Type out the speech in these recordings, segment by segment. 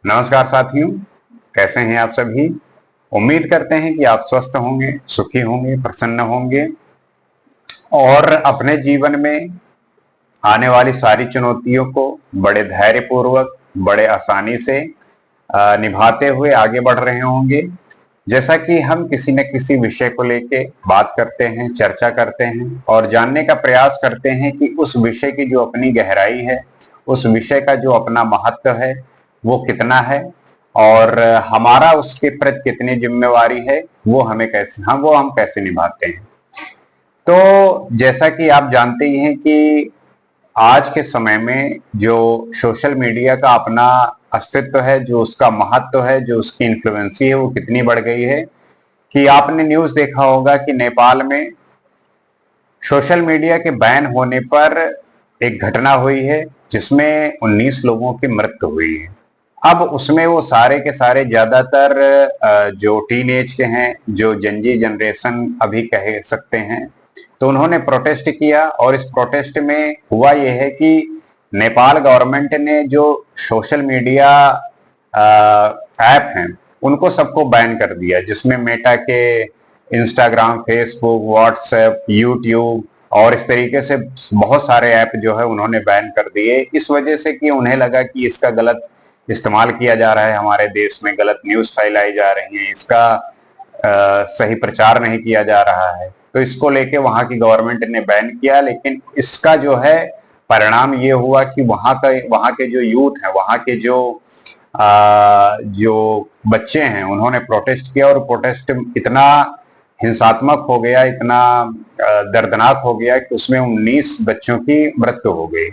नमस्कार साथियों, कैसे हैं आप सभी। उम्मीद करते हैं कि आप स्वस्थ होंगे, सुखी होंगे, प्रसन्न होंगे और अपने जीवन में आने वाली सारी चुनौतियों को बड़े धैर्यपूर्वक, बड़े आसानी से निभाते हुए आगे बढ़ रहे होंगे। जैसा कि हम किसी न किसी विषय को लेके बात करते हैं, चर्चा करते हैं और जानने का प्रयास करते हैं कि उस विषय की जो अपनी गहराई है, उस विषय का जो अपना महत्व है, वो कितना है और हमारा उसके प्रति कितनी जिम्मेवारी है, वो हम कैसे निभाते हैं। तो जैसा कि आप जानते ही हैं कि आज के समय में जो सोशल मीडिया का अपना अस्तित्व है, जो उसका महत्व है, जो उसकी इन्फ्लुएंसी है, वो कितनी बढ़ गई है कि आपने न्यूज़ देखा होगा कि नेपाल में सोशल मीडिया के बैन होने पर एक घटना हुई है जिसमें 19 लोगों की मृत्यु हुई है। अब उसमें वो सारे के सारे ज्यादातर जो टीन एज के हैं, जो जनजी जनरेशन अभी कह सकते हैं, तो उन्होंने प्रोटेस्ट किया और इस प्रोटेस्ट में हुआ ये है कि नेपाल गवर्नमेंट ने जो सोशल मीडिया ऐप हैं उनको सबको बैन कर दिया, जिसमें मेटा के इंस्टाग्राम, फेसबुक, व्हाट्सएप, यूट्यूब और इस तरीके से बहुत सारे ऐप जो है उन्होंने बैन कर दिए, इस वजह से कि उन्हें लगा कि इसका गलत इस्तेमाल किया जा रहा है, हमारे देश में गलत न्यूज फैलाई जा रही है, इसका सही प्रचार नहीं किया जा रहा है। तो इसको लेके वहां की गवर्नमेंट ने बैन किया, लेकिन इसका जो है परिणाम ये हुआ कि वहां के जो यूथ है, वहां के जो बच्चे हैं, उन्होंने प्रोटेस्ट किया और प्रोटेस्ट इतना हिंसात्मक हो गया, इतना दर्दनाक हो गया कि उसमें 19 बच्चों की मृत्यु हो गई।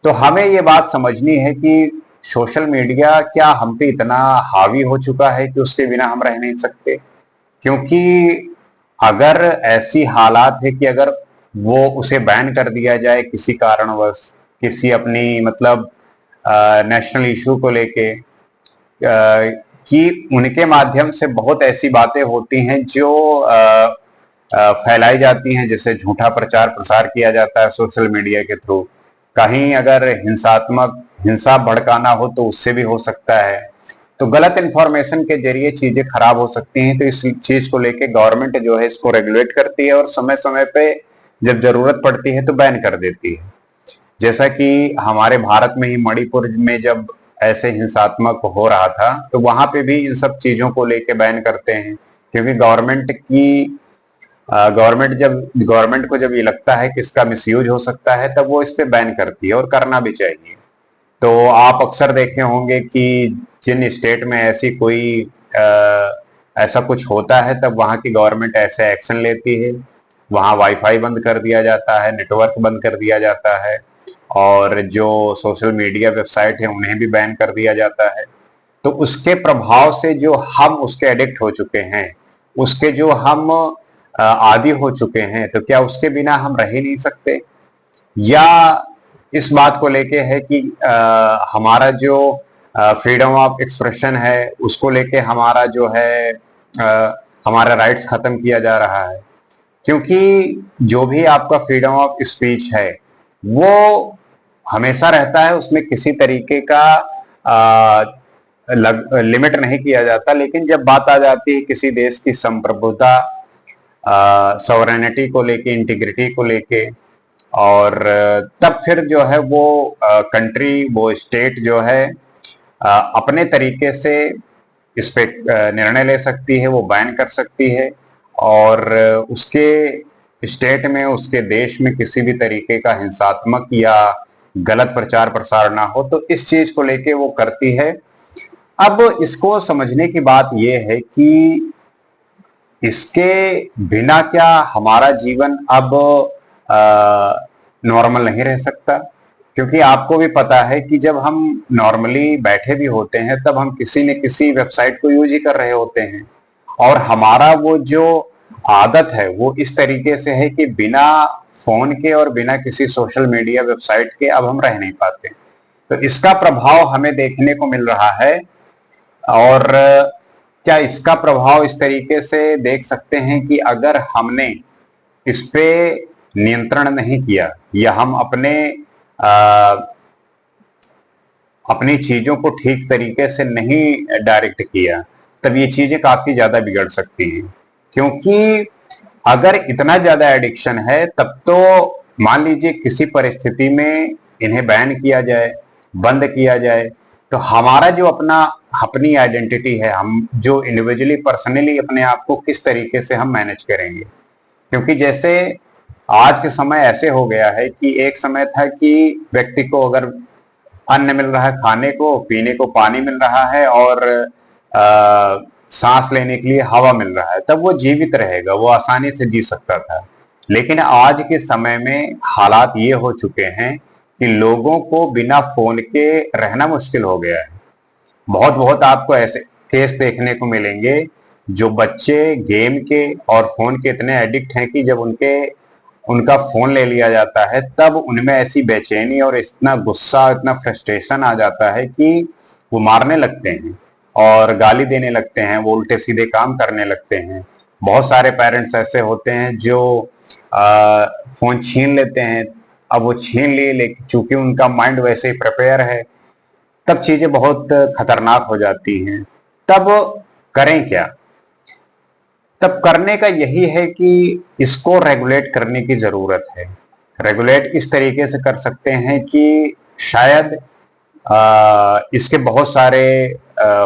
तो हमें ये बात समझनी है कि सोशल मीडिया क्या हम पे इतना हावी हो चुका है कि उसके बिना हम रह नहीं सकते। क्योंकि अगर ऐसी हालात है कि अगर वो उसे बैन कर दिया जाए किसी कारणवश, किसी अपनी मतलब नेशनल इशू को लेके, कि उनके माध्यम से बहुत ऐसी बातें होती हैं जो फैलाई जाती हैं, जैसे झूठा प्रचार प्रसार किया जाता है सोशल मीडिया के थ्रू। कहीं अगर हिंसा भड़काना हो तो उससे भी हो सकता है। तो गलत इंफॉर्मेशन के जरिए चीजें खराब हो सकती हैं। तो इस चीज को लेके गवर्नमेंट जो है इसको रेगुलेट करती है और समय समय पे जब जरूरत पड़ती है तो बैन कर देती है। जैसा कि हमारे भारत में ही मणिपुर में जब ऐसे हिंसात्मक हो रहा था तो वहां पे भी इन सब चीजों को लेके बैन करते हैं, क्योंकि गवर्नमेंट को जब ये लगता है कि इसका मिसयूज हो सकता है तब वो इस पे बैन करती है और करना भी चाहिए। तो आप अक्सर देखे होंगे कि जिन स्टेट में ऐसा कुछ होता है तब वहां की गवर्नमेंट ऐसे एक्शन लेती है। वहां वाईफाई बंद कर दिया जाता है, नेटवर्क बंद कर दिया जाता है और जो सोशल मीडिया वेबसाइट है उन्हें भी बैन कर दिया जाता है। तो उसके प्रभाव से जो हम उसके एडिक्ट हो चुके हैं, उसके जो हम आदी हो चुके हैं, तो क्या उसके बिना हम रह ही नहीं सकते? या इस बात को लेके है कि हमारा जो फ्रीडम ऑफ एक्सप्रेशन है उसको लेके हमारा जो है हमारा राइट्स खत्म किया जा रहा है। क्योंकि जो भी आपका फ्रीडम ऑफ स्पीच है वो हमेशा रहता है, उसमें किसी तरीके का लिमिट नहीं किया जाता। लेकिन जब बात आ जाती है किसी देश की संप्रभुता, सॉवरेनिटी को लेके, इंटीग्रिटी को लेके, और तब फिर जो है वो कंट्री, वो स्टेट जो है अपने तरीके से इस पे निर्णय ले सकती है, वो बैन कर सकती है और उसके स्टेट में, उसके देश में किसी भी तरीके का हिंसात्मक या गलत प्रचार प्रसार ना हो, तो इस चीज को लेके वो करती है। अब इसको समझने की बात यह है कि इसके बिना क्या हमारा जीवन अब नॉर्मल नहीं रह सकता? क्योंकि आपको भी पता है कि जब हम नॉर्मली बैठे भी होते हैं तब हम किसी न किसी वेबसाइट को यूज ही कर रहे होते हैं और हमारा वो जो आदत है वो इस तरीके से है कि बिना फोन के और बिना किसी सोशल मीडिया वेबसाइट के अब हम रह नहीं पाते। तो इसका प्रभाव हमें देखने को मिल रहा है। और क्या इसका प्रभाव इस तरीके से देख सकते हैं कि अगर हमने इस पे नियंत्रण नहीं किया या हम अपनी चीजों को ठीक तरीके से नहीं डायरेक्ट किया, तब ये चीजें काफी ज्यादा बिगड़ सकती हैं। क्योंकि अगर इतना ज्यादा एडिक्शन है, तब तो मान लीजिए किसी परिस्थिति में इन्हें बैन किया जाए, बंद किया जाए, तो हमारा जो अपनी आइडेंटिटी है, हम जो इंडिविजुअली पर्सनली अपने आप को किस तरीके से हम मैनेज करेंगे। क्योंकि जैसे आज के समय ऐसे हो गया है कि एक समय था कि व्यक्ति को अगर अन्न मिल रहा है खाने को, पीने को पानी मिल रहा है और सांस लेने के लिए हवा मिल रहा है, तब वो जीवित रहेगा, वो आसानी से जी सकता था। लेकिन आज के समय में हालात ये हो चुके हैं कि लोगों को बिना फोन के रहना मुश्किल हो गया है। बहुत बहुत आपको ऐसे केस देखने को मिलेंगे जो बच्चे गेम के और फोन के इतने एडिक्ट हैं कि जब उनका फोन ले लिया जाता है, तब उनमें ऐसी बेचैनी और इतना गुस्सा, इतना फ्रस्ट्रेशन आ जाता है कि वो मारने लगते हैं और गाली देने लगते हैं, वो उल्टे सीधे काम करने लगते हैं। बहुत सारे पेरेंट्स ऐसे होते हैं जो फोन छीन लेते हैं। अब वो छीन लिए, लेकिन चूंकि उनका माइंड वैसे ही प्रिपेयर है, तब चीजें बहुत खतरनाक हो जाती हैं। तब करें क्या? तब करने का यही है कि इसको रेगुलेट करने की जरूरत है। रेगुलेट इस तरीके से कर सकते हैं कि शायद इसके बहुत सारे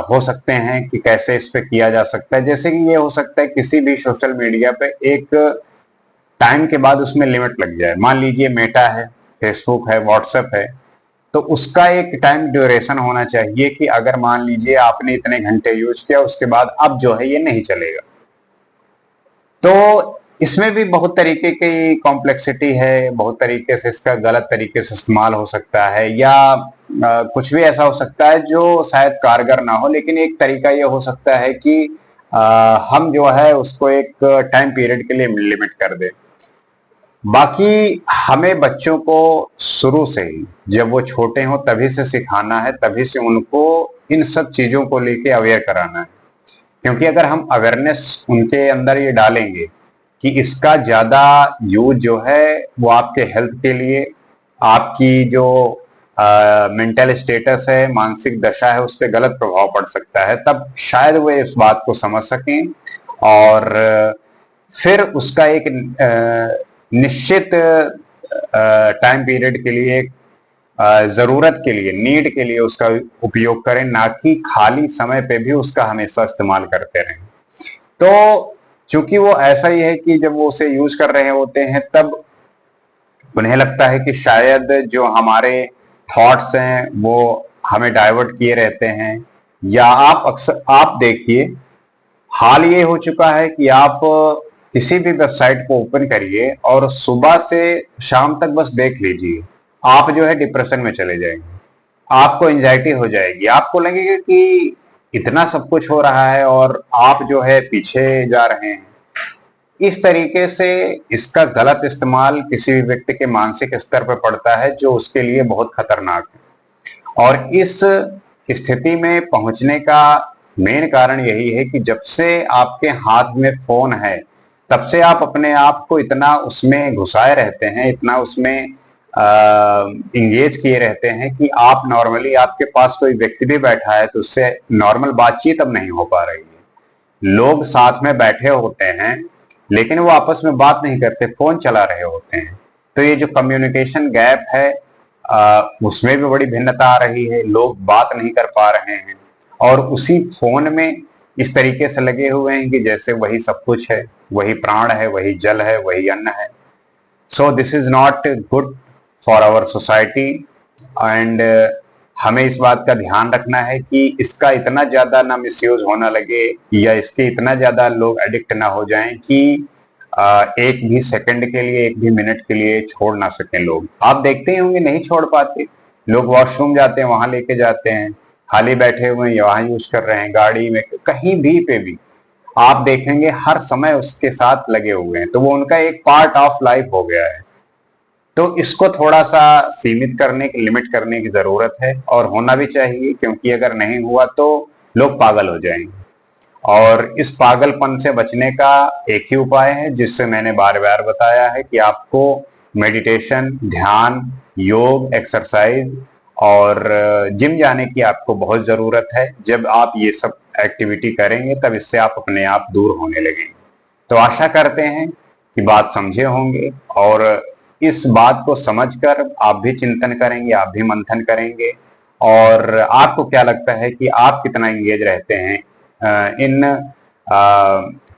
हो सकते हैं कि कैसे इस पे किया जा सकता है। जैसे कि ये हो सकता है किसी भी सोशल मीडिया पे एक टाइम के बाद उसमें लिमिट लग जाए। मान लीजिए मेटा है, फेसबुक है, व्हाट्सएप है, तो उसका एक टाइम ड्यूरेशन होना चाहिए कि अगर मान लीजिए आपने इतने घंटे यूज किया, उसके बाद अब जो है ये नहीं चलेगा। तो इसमें भी बहुत तरीके की कॉम्प्लेक्सिटी है, बहुत तरीके से इसका गलत तरीके से इस्तेमाल हो सकता है, या कुछ भी ऐसा हो सकता है जो शायद कारगर ना हो। लेकिन एक तरीका ये हो सकता है कि हम जो है उसको एक टाइम पीरियड के लिए लिमिट कर दें। बाकी हमें बच्चों को शुरू से ही, जब वो छोटे हों तभी से सिखाना है, तभी से उनको इन सब चीजों को लेके अवेयर कराना है। क्योंकि अगर हम अवेयरनेस उनके अंदर ये डालेंगे कि इसका ज्यादा यूज जो है वो आपके हेल्थ के लिए, आपकी जो मेंटल स्टेटस है, मानसिक दशा है, उस पर गलत प्रभाव पड़ सकता है, तब शायद वो इस बात को समझ सकें और फिर उसका एक निश्चित टाइम पीरियड के लिए, जरूरत के लिए, नीड के लिए उसका उपयोग करें, ना कि खाली समय पे भी उसका हमेशा इस्तेमाल करते रहें। तो चूंकि वो ऐसा ही है कि जब वो उसे यूज कर रहे होते हैं, तब उन्हें लगता है कि शायद जो हमारे थॉट्स हैं वो हमें डाइवर्ट किए रहते हैं। या आप देखिए, हाल ये हो चुका है कि आप किसी भी वेबसाइट को ओपन करिए और सुबह से शाम तक बस देख लीजिए, आप जो है डिप्रेशन में चले जाएंगे, आपको एंजाइटी हो जाएगी, आपको लगेगा कि इतना सब कुछ हो रहा है और आप जो है पीछे जा रहे हैं। इस तरीके से इसका गलत इस्तेमाल किसी भी व्यक्ति के मानसिक स्तर पर पड़ता है, जो उसके लिए बहुत खतरनाक है। और इस स्थिति में पहुंचने का मेन कारण यही है कि जब से आपके हाथ में फोन है, तब से आप अपने आप को इतना उसमें घुसाए रहते हैं, इतना उसमें इंगेज किए रहते हैं कि आप नॉर्मली, आपके पास कोई व्यक्ति भी बैठा है तो उससे नॉर्मल बातचीत अब नहीं हो पा रही है। लोग साथ में बैठे होते हैं लेकिन वो आपस में बात नहीं करते, फोन चला रहे होते हैं। तो ये जो कम्युनिकेशन गैप है, उसमें भी बड़ी भिन्नता आ रही है, लोग बात नहीं कर पा रहे हैं और उसी फोन में इस तरीके से लगे हुए हैं कि जैसे वही सब कुछ है, वही प्राण है, वही जल है, वही अन्न है। So this is not good for our society and हमें इस बात का ध्यान रखना है कि इसका इतना ज्यादा ना मिसयूज होना लगे, या इसके इतना ज्यादा लोग एडिक्ट ना हो जाएं कि एक भी सेकंड के लिए, एक भी मिनट के लिए छोड़ ना सकें। लोग आप देखते ही होंगे नहीं छोड़ पाते, लोग वॉशरूम जाते हैं वहां लेके जाते हैं, खाली बैठे हुए हैं वहां यूज कर रहे हैं, गाड़ी में, कहीं भी पे भी आप देखेंगे हर समय उसके साथ लगे हुए हैं। तो वो उनका एक पार्ट ऑफ लाइफ हो गया है। तो इसको थोड़ा सा सीमित करने की, लिमिट करने की जरूरत है और होना भी चाहिए, क्योंकि अगर नहीं हुआ तो लोग पागल हो जाएंगे। और इस पागलपन से बचने का एक ही उपाय है, जिससे मैंने बार बार बताया है कि आपको मेडिटेशन, ध्यान, योग, एक्सरसाइज और जिम जाने की आपको बहुत जरूरत है। जब आप ये सब एक्टिविटी करेंगे तब इससे आप अपने आप दूर होने लगेंगे। तो आशा करते हैं कि बात समझे होंगे और इस बात को समझकर आप भी चिंतन करेंगे, आप भी मंथन करेंगे। और आपको क्या लगता है कि आप कितना इंगेज रहते हैं इन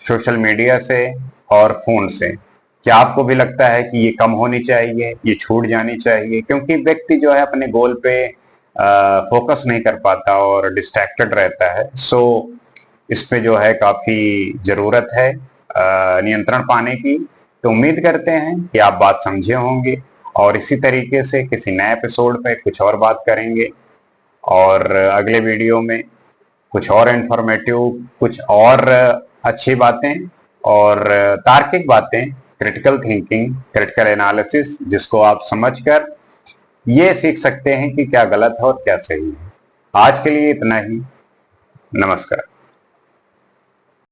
सोशल मीडिया से और फोन से? क्या आपको भी लगता है कि ये कम होनी चाहिए, ये छूट जानी चाहिए? क्योंकि व्यक्ति जो है अपने गोल पे फोकस नहीं कर पाता और डिस्ट्रैक्टेड रहता है। सो इस पे जो है काफी जरूरत है नियंत्रण पाने की। तो उम्मीद करते हैं कि आप बात समझे होंगे और इसी तरीके से किसी नए एपिसोड पे कुछ और बात करेंगे और अगले वीडियो में कुछ और इंफॉर्मेटिव, कुछ और अच्छी बातें और तार्किक बातें, क्रिटिकल थिंकिंग, क्रिटिकल एनालिसिस, जिसको आप समझकर ये सीख सकते हैं कि क्या गलत है और क्या सही है। आज के लिए इतना ही। नमस्कार।